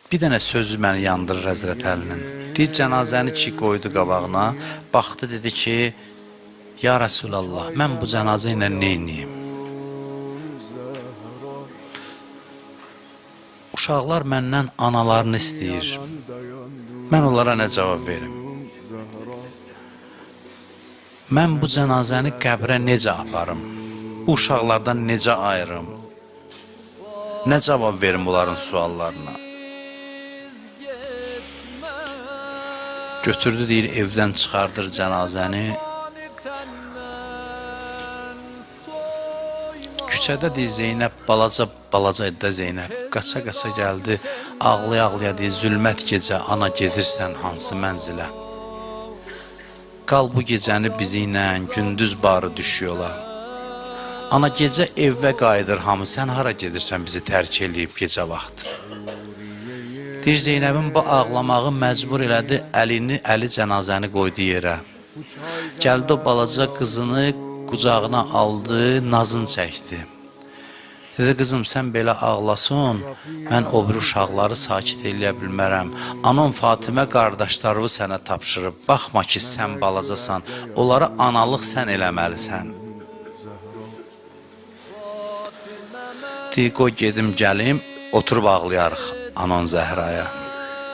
Bir dənə sözü məni yandırır Həzrət Əlinin. Deyir, cənazəni ki qoydu qabağına, baxdı dedi ki, ya Rəsulallah, mən bu cənazə ilə neyniyim? Uşaqlar məndən analarını istəyir. Mən onlara nə cavab verim? Mən bu cənazəni qəbrə necə aparım? Uşaqlardan necə ayırım? Nə cavab verim bunların suallarına? Götürdü, deyir, evdən çıxardır cənazəni. Küçədə deyir, Zeynəb, balaca idi Zeynəb. Qaça-qaça gəldi, ağlaya-ağlaya deyir, zülmət gecə, ana gedirsən hansı mənzilə? Qal bu gecəni bizi ilə, gündüz barı düşüyorlar. Ana gecə evvə qayıdır hamı, sən hara gedirsən bizi tərk eləyib gecə vaxtı? Deyir, Zeynəbin bu ağlamağı məcbur elədi, əli cənazəni qoydu yerə. Gəldi o balaca qızını qucağına aldı, nazın çəkdi. Dedi, qızım, sən belə ağlasın, mən o bir uşaqları sakit eləyə bilmərəm. Anon Fatimə qardaşlarını sənə tapşırıb, baxma ki, sən balacasan, onlara analıq sən eləməlisən. Deyir, qoy gedim, gəlim, oturub ağlayarıq Anon Zəhraya.